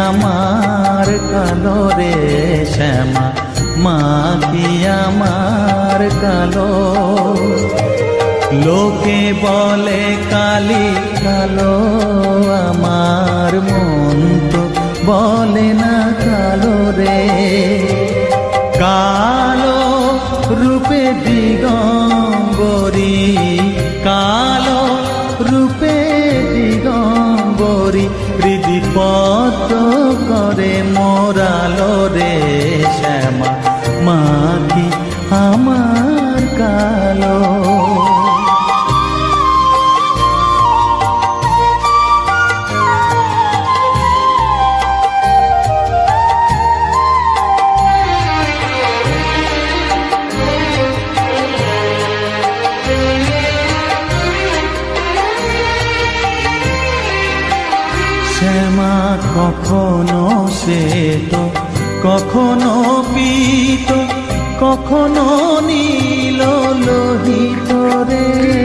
আমার কালো রে শ্যামা, মা কি আমার কালো। লোকে বলে কালি কালো, আমার মন তো বলে না কালো রে। কালো রূপে দিগম্বরী, কালো রূপে দিগম্বরী, হৃদিপদ্ম করে মোরালো রে শ্যামা, মা কি আমার কালো। শ্যামা কখনো শ্বেত, কখনো পীত, কখনো নীল লোহিত রে।